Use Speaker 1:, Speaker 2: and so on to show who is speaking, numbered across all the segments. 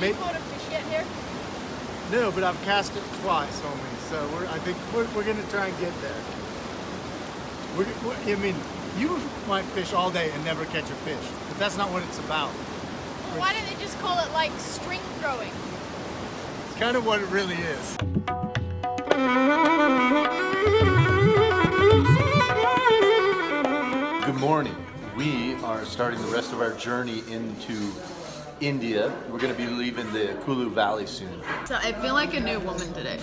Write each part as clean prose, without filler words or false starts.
Speaker 1: Have you caught a fish yet here?
Speaker 2: No, but I've cast it twice only, so I think we're gonna try and get there. I mean, you might fish all day and never catch a fish, but that's not what it's about.
Speaker 1: Well, why don't they just call it like string throwing?
Speaker 2: It's kind of what it really is. Good morning. We are starting the rest of our journey into India. We're going to be leaving the Kullu Valley soon.
Speaker 3: So I feel like a new woman today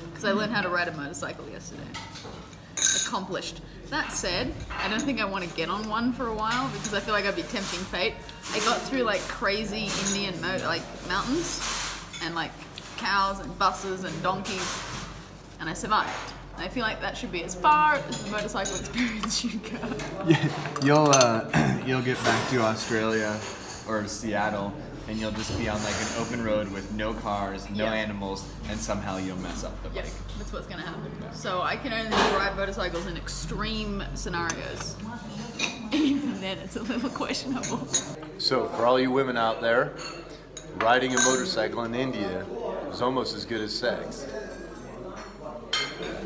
Speaker 3: because I learned how to ride a motorcycle yesterday. Accomplished. That said, I don't think I want to get on one for a while because I feel like I'd be tempting fate. I got through like crazy Indian mountains and like cows and buses and donkeys, and I survived. I feel like that should be as far as the motorcycle experience should go.
Speaker 4: Yeah, you'll get back to Australia or Seattle, and you'll just be on like an open road with no cars, no animals, and somehow you'll mess up the bike.
Speaker 3: Yes, that's what's gonna happen. So I can only ride motorcycles in extreme scenarios. And even then, it's a little questionable.
Speaker 2: So for all you women out there, riding a motorcycle in India is almost as good as sex.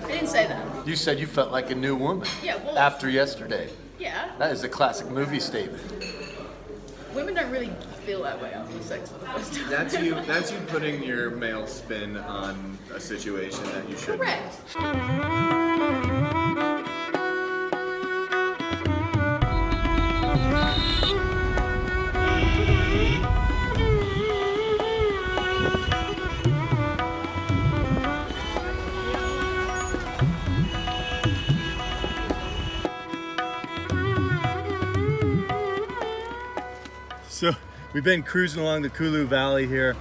Speaker 3: I didn't say that.
Speaker 2: You said you felt like a new woman.
Speaker 3: Yeah, well,
Speaker 2: after yesterday.
Speaker 3: Yeah.
Speaker 2: That is a classic movie statement.
Speaker 3: Women don't really feel that way after sex for the first time.
Speaker 4: That's you putting your male spin on a situation that you shouldn't.
Speaker 3: Correct.
Speaker 2: So we've been cruising along the Kullu Valley here,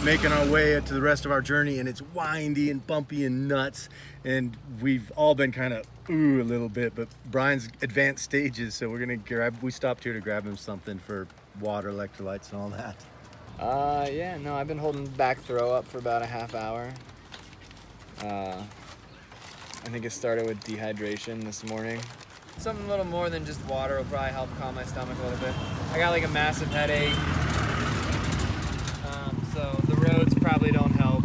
Speaker 2: making our way to the rest of our journey, and it's windy and bumpy and nuts, and we've all been kind of a little bit, but Brian's advanced stages, so we stopped here to grab him something for water, electrolytes and all that.
Speaker 5: Yeah, no, I've been holding back throw up for about a half hour. I think it started with dehydration this morning. Something a little more than just water will probably help calm my stomach a little bit. I got like a massive headache, so the roads probably don't help.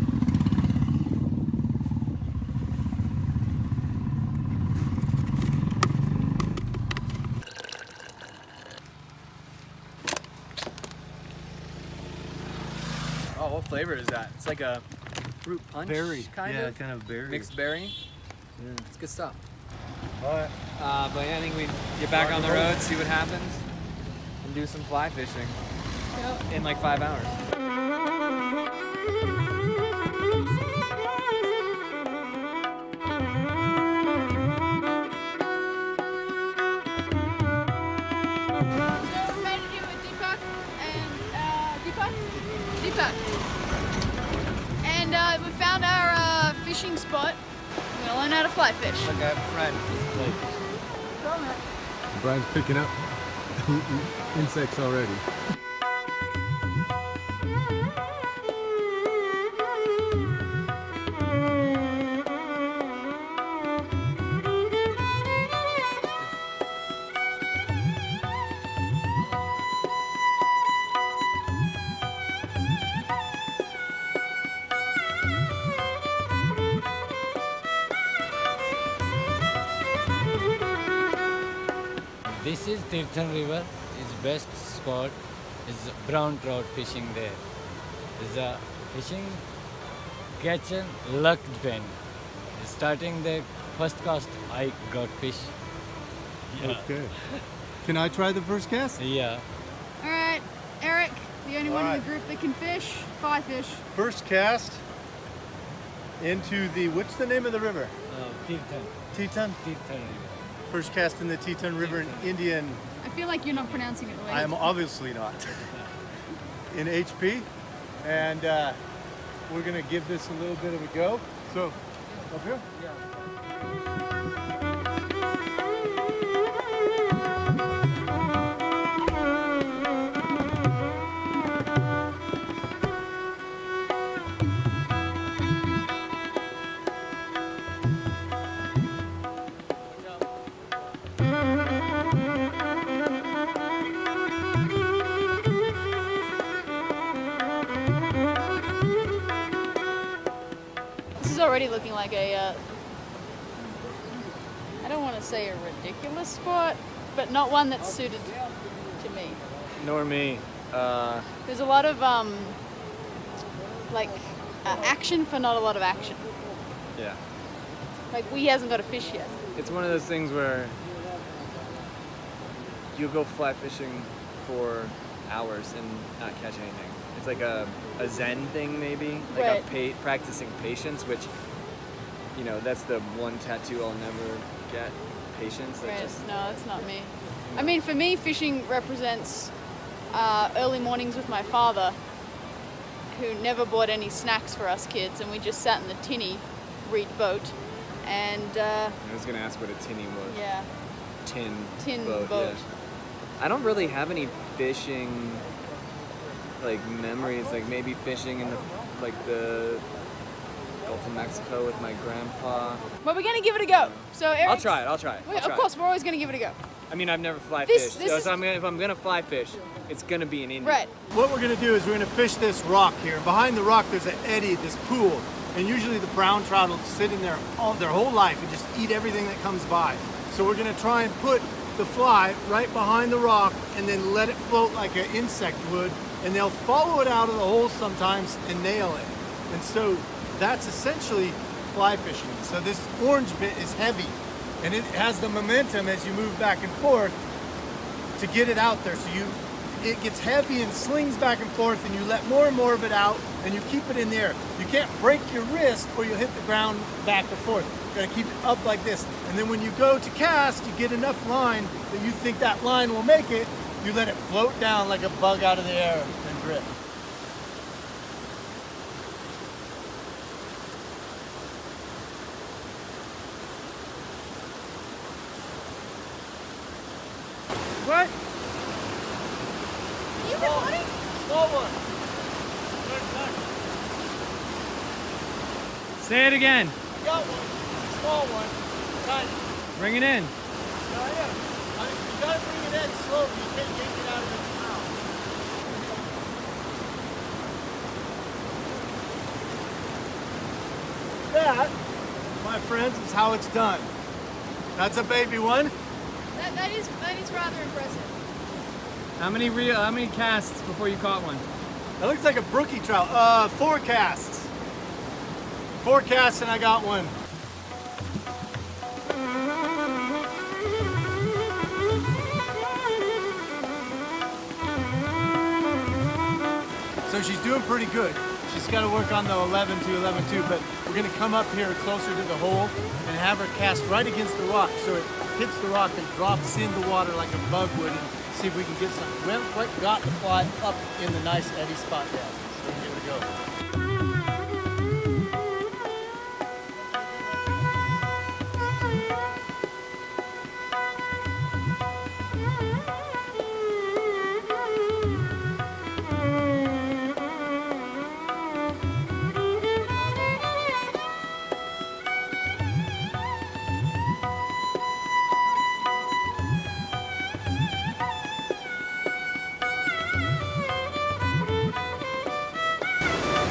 Speaker 5: Oh, what flavor is that? It's like a fruit punch kind of?
Speaker 2: kind of berry.
Speaker 5: Mixed berry?
Speaker 2: Yeah.
Speaker 5: It's good stuff.
Speaker 2: All right.
Speaker 5: But yeah, I think we get back on the road, see what happens, and do some fly fishing in like 5 hours.
Speaker 1: So we made it here with Deepak. And we found our fishing spot. We're gonna learn how to fly fish.
Speaker 5: Look, I have a friend.
Speaker 2: Brian's picking up insects already.
Speaker 6: This is Tirthan River. Its best spot is brown trout fishing there. Is a fishing catch and luck then. Starting the first cast, I got fish. Yeah.
Speaker 2: Okay. Can I try the first cast?
Speaker 6: Yeah.
Speaker 1: All right, Erik, the only one in the group that can fish, fly fish.
Speaker 2: First cast into what's the name of the river?
Speaker 6: Tirthan.
Speaker 2: Tirthan?
Speaker 6: Tirthan River.
Speaker 2: First cast in the Tirthan River in India, and
Speaker 1: I feel like you're not pronouncing it the way
Speaker 2: I am obviously not. In HP, and we're gonna give this a little bit of a go. So, up here? Yeah.
Speaker 1: is already looking like a, I don't want to say a ridiculous spot, but not one that's suited to me.
Speaker 5: Nor me.
Speaker 1: There's a lot of action for not a lot of action.
Speaker 5: Yeah.
Speaker 1: Like he hasn't got a fish yet.
Speaker 5: It's one of those things where you'll go fly fishing for hours and not catch anything. It's like a zen thing maybe, like
Speaker 1: Right.
Speaker 5: practicing patience, which, you know, that's the one tattoo I'll never get, patience. That
Speaker 1: Right.
Speaker 5: just,
Speaker 1: No, that's not me. I mean, for me, fishing represents early mornings with my father, who never bought any snacks for us kids, and we just sat in the tinny reed boat, and
Speaker 5: I was gonna ask what a tinny was.
Speaker 1: yeah,
Speaker 5: Tin
Speaker 1: boat.
Speaker 5: Yeah. I don't really have any fishing like memories, like maybe fishing in the Gulf of Mexico with my grandpa.
Speaker 1: But we're gonna give it a go. So Erik,
Speaker 5: I'll try it. I'll try it.
Speaker 1: Of course, we're always gonna give it a go.
Speaker 5: I mean, I've never fly
Speaker 1: This-
Speaker 5: fished,
Speaker 1: this
Speaker 5: so
Speaker 1: is-
Speaker 5: if I'm gonna fly fish, it's gonna be in India.
Speaker 1: Right.
Speaker 2: What we're gonna do is we're gonna fish this rock here. Behind the rock there's an eddy, this pool, and usually the brown trout will sit in there their whole life and just eat everything that comes by. So we're gonna try and put the fly right behind the rock and then let it float like an insect would, and they'll follow it out of the hole sometimes and nail it. And so that's essentially fly fishing. So this orange bit is heavy, and it has the momentum as you move back and forth to get it out there. So it gets heavy and slings back and forth, and you let more and more of it out, and you keep it in there. You can't break your wrist or you'll hit the ground back and forth. You gotta keep it up like this. And then when you go to cast, you get enough line that you think that line will make it, you let it float down like a bug out of the air and drift. What?
Speaker 1: You recording?
Speaker 2: Small one.
Speaker 5: Say it again.
Speaker 2: I got one. Small one. Tiny.
Speaker 5: Bring it in.
Speaker 2: No, I am. You gotta bring it in slowly. You can't yank it out of its mouth. That, my friends, is how it's done. That's a baby one.
Speaker 1: That is rather impressive.
Speaker 5: How many casts before you caught one?
Speaker 2: That looks like a brookie trout. 4 casts. 4 casts and I got one. So she's doing pretty good. She's got to work on the 11-2, 11-2, but we're going to come up here closer to the hole and have her cast right against the rock so it hits the rock and drops in the water like a bug would, and see if we can get some. We haven't quite got the fly up in the nice eddy spot yet, so we're going to give it a go.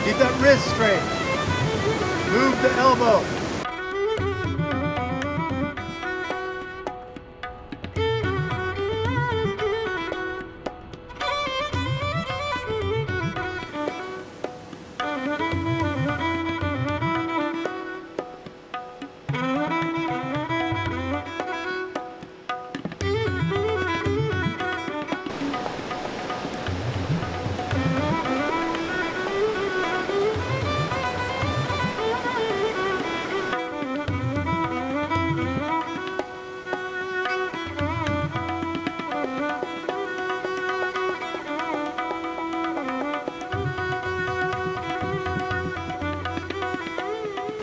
Speaker 2: Keep that wrist straight. Move the elbow.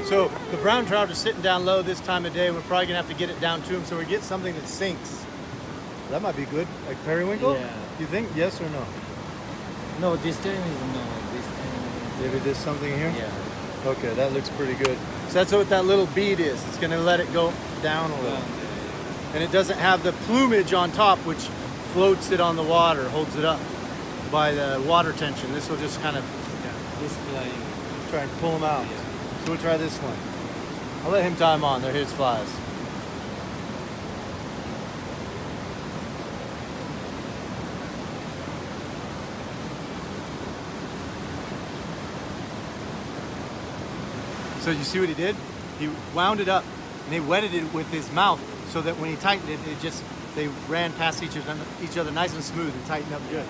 Speaker 2: So the brown trout are sitting down low this time of day. We're probably gonna have to get it down to them so we get something that sinks. That might be good, like periwinkle?
Speaker 6: Yeah.
Speaker 2: You think, yes or no?
Speaker 6: No, this time is no. This time
Speaker 2: Maybe there's something here?
Speaker 6: is, yeah.
Speaker 2: Okay, that looks pretty good. So that's what that little bead is. It's gonna let it go down a little. And it doesn't have the plumage on top, which floats it on the water, holds it up by the water tension. This will just kind of
Speaker 6: This flying.
Speaker 2: try and pull them out. So we'll try this one. I'll let him tie them on. They're his flies. So you see what he did? He wound it up and he wetted it with his mouth so that when he tightened it, they ran past each other nice and smooth and tightened up good.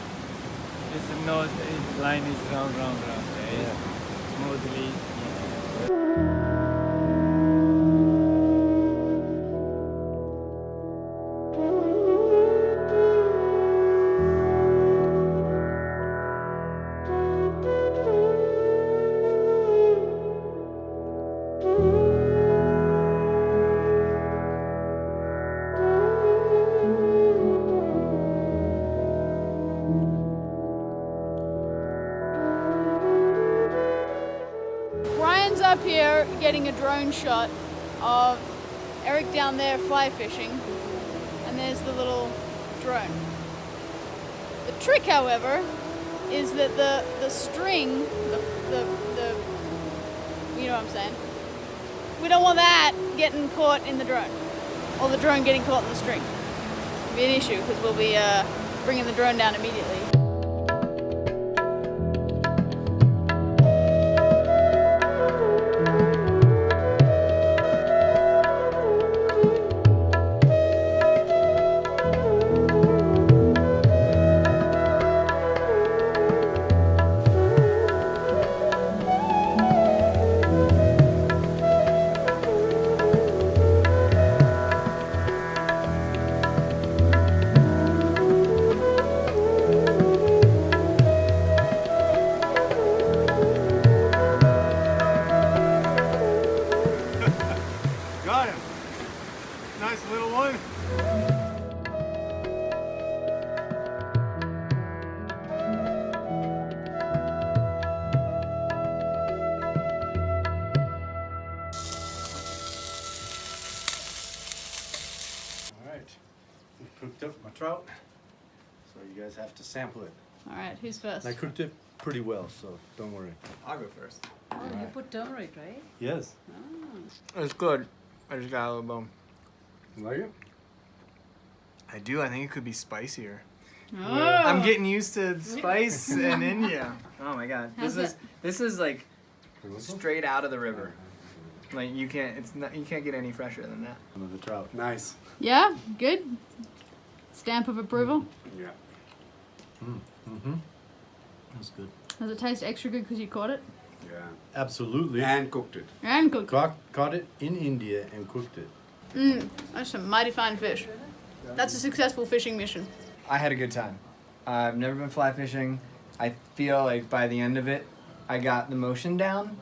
Speaker 6: His nose, his line is round. Yeah. Smoothly.
Speaker 1: Brian's up here getting a drone shot of Erik down there fly fishing, and there's the little drone. The trick, however, is that the string, the you know what I'm saying? We don't want that getting caught in the drone, or the drone getting caught in the string. It'll be an issue because we'll be bringing the drone down immediately.
Speaker 2: Got him. Nice little one. All right, we've cooked up my trout, so you guys have to sample it.
Speaker 1: All right, who's first?
Speaker 2: I cooked it pretty well, so don't worry.
Speaker 5: I'll go first.
Speaker 7: Oh, you put turmeric, right?
Speaker 2: Yes.
Speaker 5: It's good. I just got a little bone.
Speaker 2: You like it?
Speaker 5: I do. I think it could be spicier.
Speaker 1: Oh.
Speaker 5: I'm getting used to spice in India. Oh my god.
Speaker 1: How's
Speaker 5: This is like straight out of the river. Like you can't get any fresher than that.
Speaker 2: Some of the trout. Nice.
Speaker 1: Yeah, good. Stamp of approval.
Speaker 2: Yeah. That's good.
Speaker 1: Does it taste extra good because you caught it?
Speaker 2: Yeah. Absolutely. And cooked it.
Speaker 1: And cooked it.
Speaker 2: Caught it in India and cooked it.
Speaker 1: That's some mighty fine fish. That's a successful fishing mission.
Speaker 5: I had a good time. I've never been fly fishing. I feel like by the end of it, I got the motion down.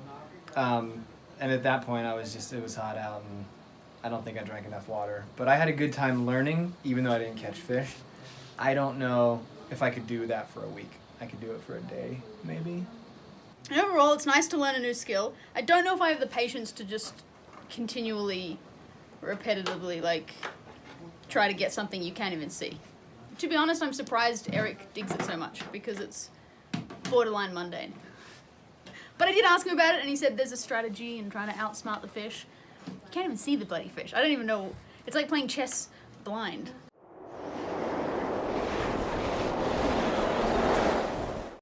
Speaker 5: And at that point, it was hot out, and I don't think I drank enough water. But I had a good time learning, even though I didn't catch fish. I don't know if I could do that for a week. I could do it for a day, maybe.
Speaker 1: And overall, it's nice to learn a new skill. I don't know if I have the patience to just continually, repetitively, try to get something you can't even see. To be honest, I'm surprised Erik digs it so much, because it's borderline mundane. But I did ask him about it, and he said there's a strategy in trying to outsmart the fish. You can't even see the bloody fish. I don't even know. It's like playing chess blind.